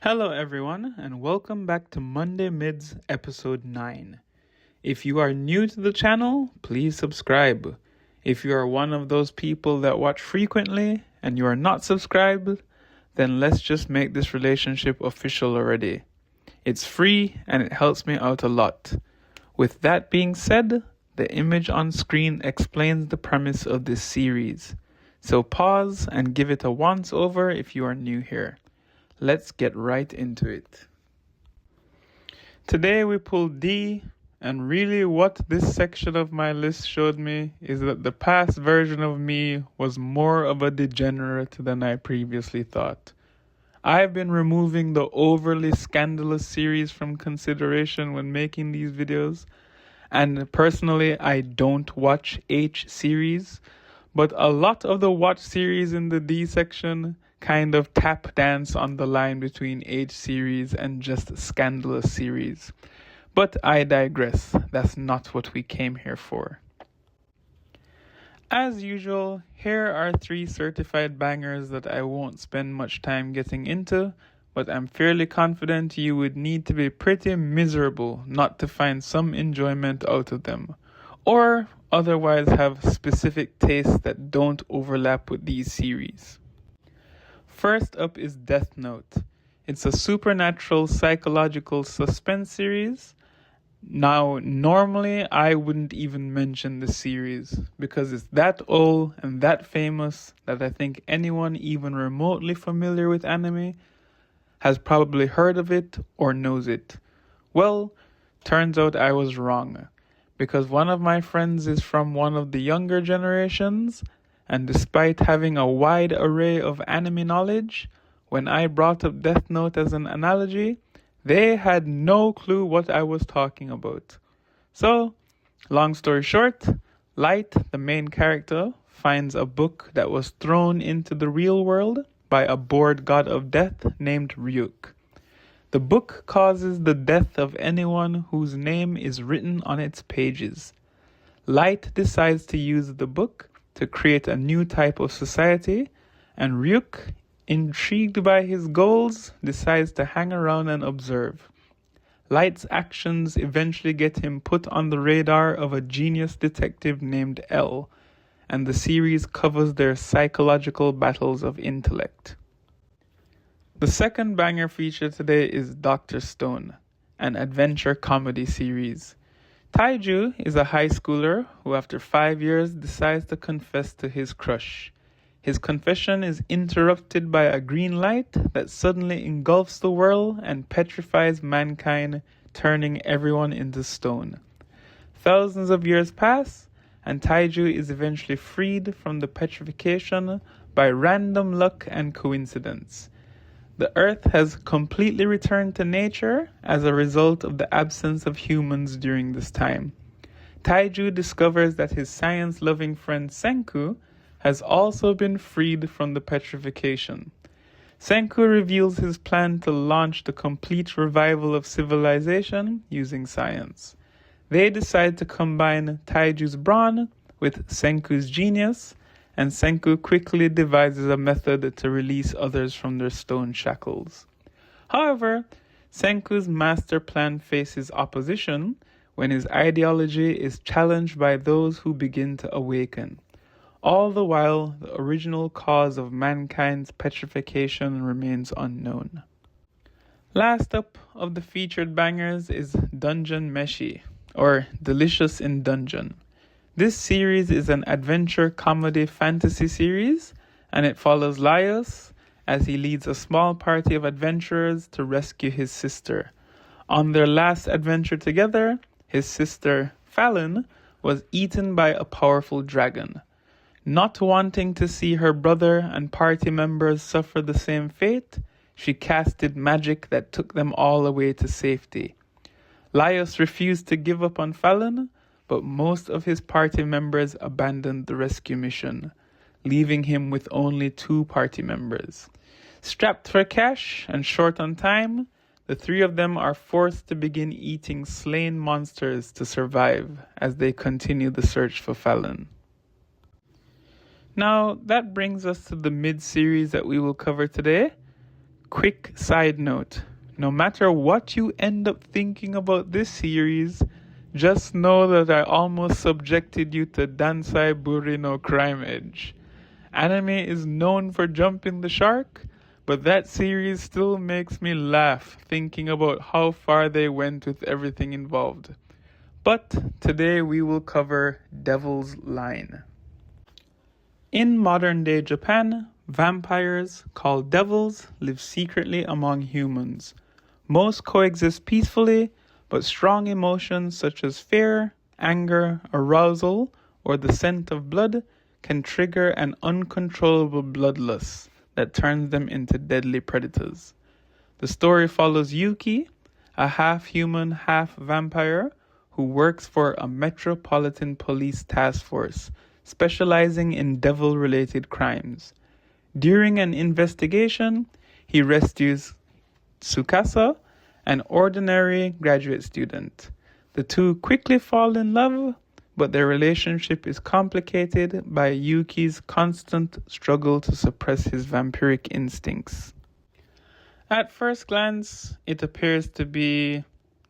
Hello, everyone, and welcome back to Monday Mids Episode 9. If you are new to the channel, please subscribe. If you are one of those people that watch frequently and you are not subscribed, then let's just make this relationship official already. It's free and it helps me out a lot. With that being said, the image on screen explains the premise of this series. So pause and give it a once over if you are new here. Let's get right into it. Today we pulled D, and really what this section of my list showed me is that the past version of me was more of a degenerate than I previously thought. I've been removing the overly scandalous series from consideration when making these videos, and personally I don't watch H series, but a lot of the watch series in the D section kind of tap dance on the line between H series and just scandalous series. But I digress, that's not what we came here for. As usual, here are 3 certified bangers that I won't spend much time getting into, but I'm fairly confident you would need to be pretty miserable not to find some enjoyment out of them, or otherwise have specific tastes that don't overlap with these series. First up is Death Note. It's a supernatural psychological suspense series. Now, normally I wouldn't even mention the series because it's that old and that famous that I think anyone even remotely familiar with anime has probably heard of it or knows it. Well, turns out I was wrong because one of my friends is from one of the younger generations, and despite having a wide array of anime knowledge, when I brought up Death Note as an analogy, they had no clue what I was talking about. So, long story short, Light, the main character, finds a book that was thrown into the real world by a bored god of death named Ryuk. The book causes the death of anyone whose name is written on its pages. Light decides to use the book to create a new type of society, and Ryuk, intrigued by his goals, decides to hang around and observe. Light's actions eventually get him put on the radar of a genius detective named L, and the series covers their psychological battles of intellect. The second banger feature today is Dr. Stone, an adventure comedy series. Taiju is a high schooler who after 5 years decides to confess to his crush. His confession is interrupted by a green light that suddenly engulfs the world and petrifies mankind, turning everyone into stone. Thousands of years pass, and Taiju is eventually freed from the petrification by random luck and coincidence. The Earth has completely returned to nature as a result of the absence of humans during this time. Taiju discovers that his science-loving friend Senku has also been freed from the petrification. Senku reveals his plan to launch the complete revival of civilization using science. They decide to combine Taiju's brawn with Senku's genius, and Senku quickly devises a method to release others from their stone shackles. However, Senku's master plan faces opposition when his ideology is challenged by those who begin to awaken. All the while, the original cause of mankind's petrification remains unknown. Last up of the featured bangers is Dungeon Meshi, or Delicious in Dungeon. This series is an adventure comedy fantasy series, and it follows Laios as he leads a small party of adventurers to rescue his sister. On their last adventure together, his sister, Fallon, was eaten by a powerful dragon. Not wanting to see her brother and party members suffer the same fate, she casted magic that took them all away to safety. Laios refused to give up on Fallon, but most of his party members abandoned the rescue mission, leaving him with only 2 party members. Strapped for cash and short on time, the 3 of them are forced to begin eating slain monsters to survive as they continue the search for Fallon. Now, that brings us to the mid-series that we will cover today, Quick side note, no matter what you end up thinking about this series, just know that I almost subjected you to Dansai Buri no Crime Edge. Anime is known for jumping the shark, but that series still makes me laugh thinking about how far they went with everything involved. But today we will cover Devil's Line. In modern day Japan, vampires, called devils, live secretly among humans. Most coexist peacefully, but strong emotions such as fear, anger, arousal, or the scent of blood can trigger an uncontrollable bloodlust that turns them into deadly predators. The story follows Yuki, a half-human, half-vampire who works for a metropolitan police task force specializing in devil-related crimes. During an investigation, he rescues Tsukasa, an ordinary graduate student. The two quickly fall in love, but their relationship is complicated by Yuki's constant struggle to suppress his vampiric instincts. At first glance, it appears to be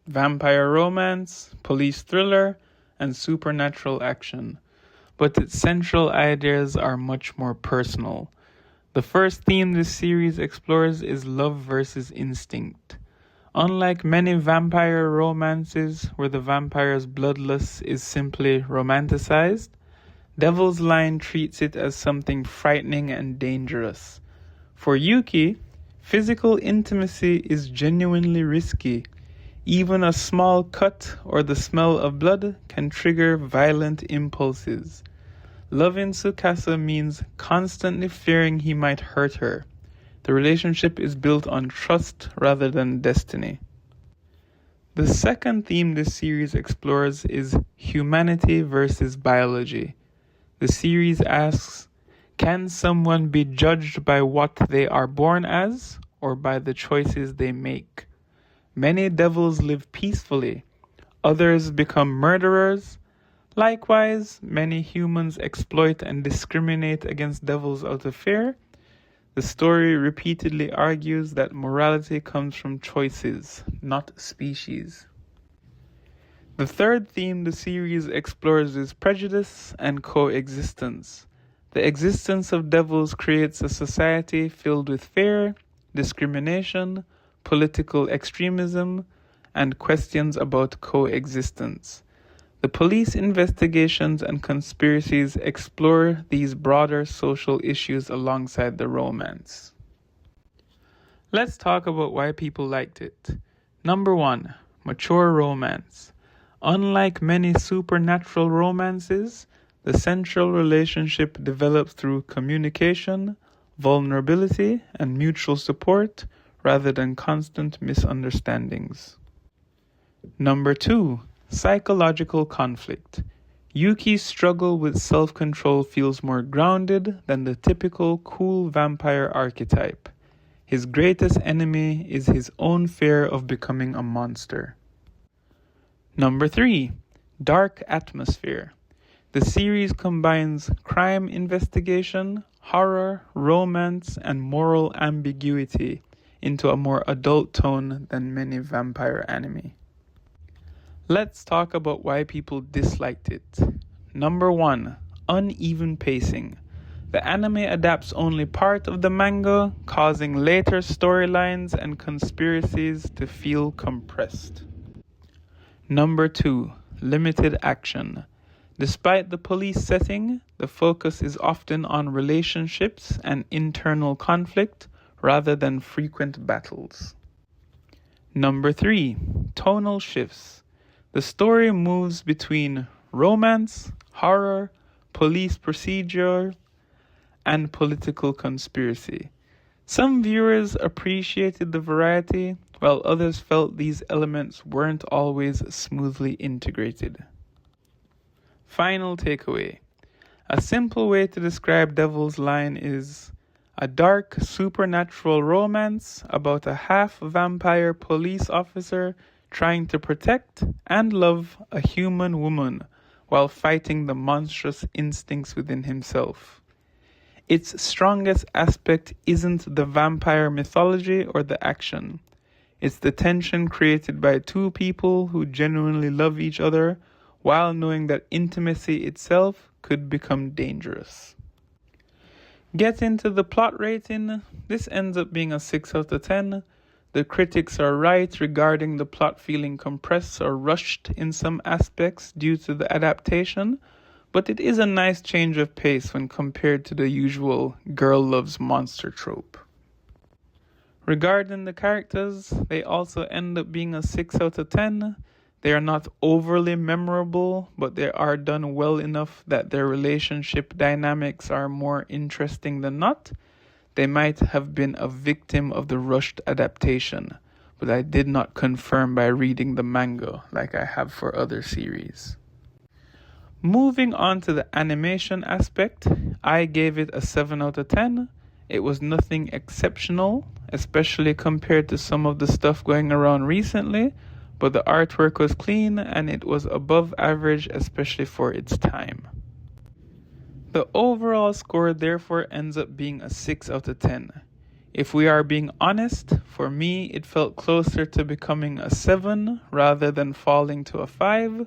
vampire romance, police thriller, and supernatural action, but its central ideas are much more personal. The first theme this series explores is love versus instinct. Unlike many vampire romances where the vampire's bloodlust is simply romanticized, Devil's Line treats it as something frightening and dangerous. For Yuki, physical intimacy is genuinely risky. Even a small cut or the smell of blood can trigger violent impulses. Loving Tsukasa means constantly fearing he might hurt her. The relationship is built on trust rather than destiny. The second theme this series explores is humanity versus biology. The series asks, can someone be judged by what they are born as or by the choices they make? Many devils live peacefully. Others become murderers. Likewise, many humans exploit and discriminate against devils out of fear. The story repeatedly argues that morality comes from choices, not species. The third theme the series explores is prejudice and coexistence. The existence of devils creates a society filled with fear, discrimination, political extremism, and questions about coexistence. The police investigations and conspiracies explore these broader social issues alongside the romance. Let's talk about why people liked it. Number 1, mature romance. Unlike many supernatural romances, the central relationship develops through communication, vulnerability, and mutual support rather than constant misunderstandings. Number 2, psychological conflict. Yuki's struggle with self-control feels more grounded than the typical cool vampire archetype. His greatest enemy is his own fear of becoming a monster. Number 3, dark atmosphere. The series combines crime investigation, horror, romance, and moral ambiguity into a more adult tone than many vampire anime. Let's talk about why people disliked it. Number 1, uneven pacing. The anime adapts only part of the manga, causing later storylines and conspiracies to feel compressed. Number 2, limited action. Despite the police setting, the focus is often on relationships and internal conflict rather than frequent battles. Number 3, tonal shifts. The story moves between romance, horror, police procedure, and political conspiracy. Some viewers appreciated the variety, while others felt these elements weren't always smoothly integrated. Final takeaway. A simple way to describe Devil's Line is a dark supernatural romance about a half-vampire police officer trying to protect and love a human woman while fighting the monstrous instincts within himself. Its strongest aspect isn't the vampire mythology or the action. It's the tension created by two people who genuinely love each other while knowing that intimacy itself could become dangerous. Get into the plot rating. This ends up being a 6 out of 10. The critics are right regarding the plot feeling compressed or rushed in some aspects due to the adaptation, but it is a nice change of pace when compared to the usual girl loves monster trope. Regarding the characters, they also end up being a 6 out of 10. They are not overly memorable, but they are done well enough that their relationship dynamics are more interesting than not. They might have been a victim of the rushed adaptation, but I did not confirm by reading the manga like I have for other series. Moving on to the animation aspect, I gave it a 7 out of 10. It was nothing exceptional, especially compared to some of the stuff going around recently, but the artwork was clean and it was above average, especially for its time. The overall score therefore ends up being a 6 out of 10. If we are being honest, for me it felt closer to becoming a 7 rather than falling to a 5.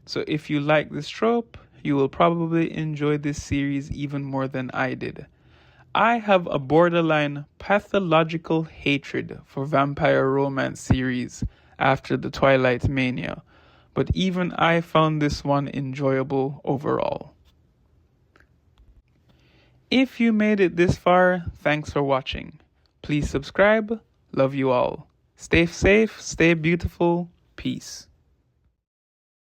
So if you like this trope, you will probably enjoy this series even more than I did. I have a borderline pathological hatred for vampire romance series after the Twilight Mania, but even I found this one enjoyable overall. If you made it this far, thanks for watching. Please subscribe. Love you all. Stay safe, stay beautiful. Peace.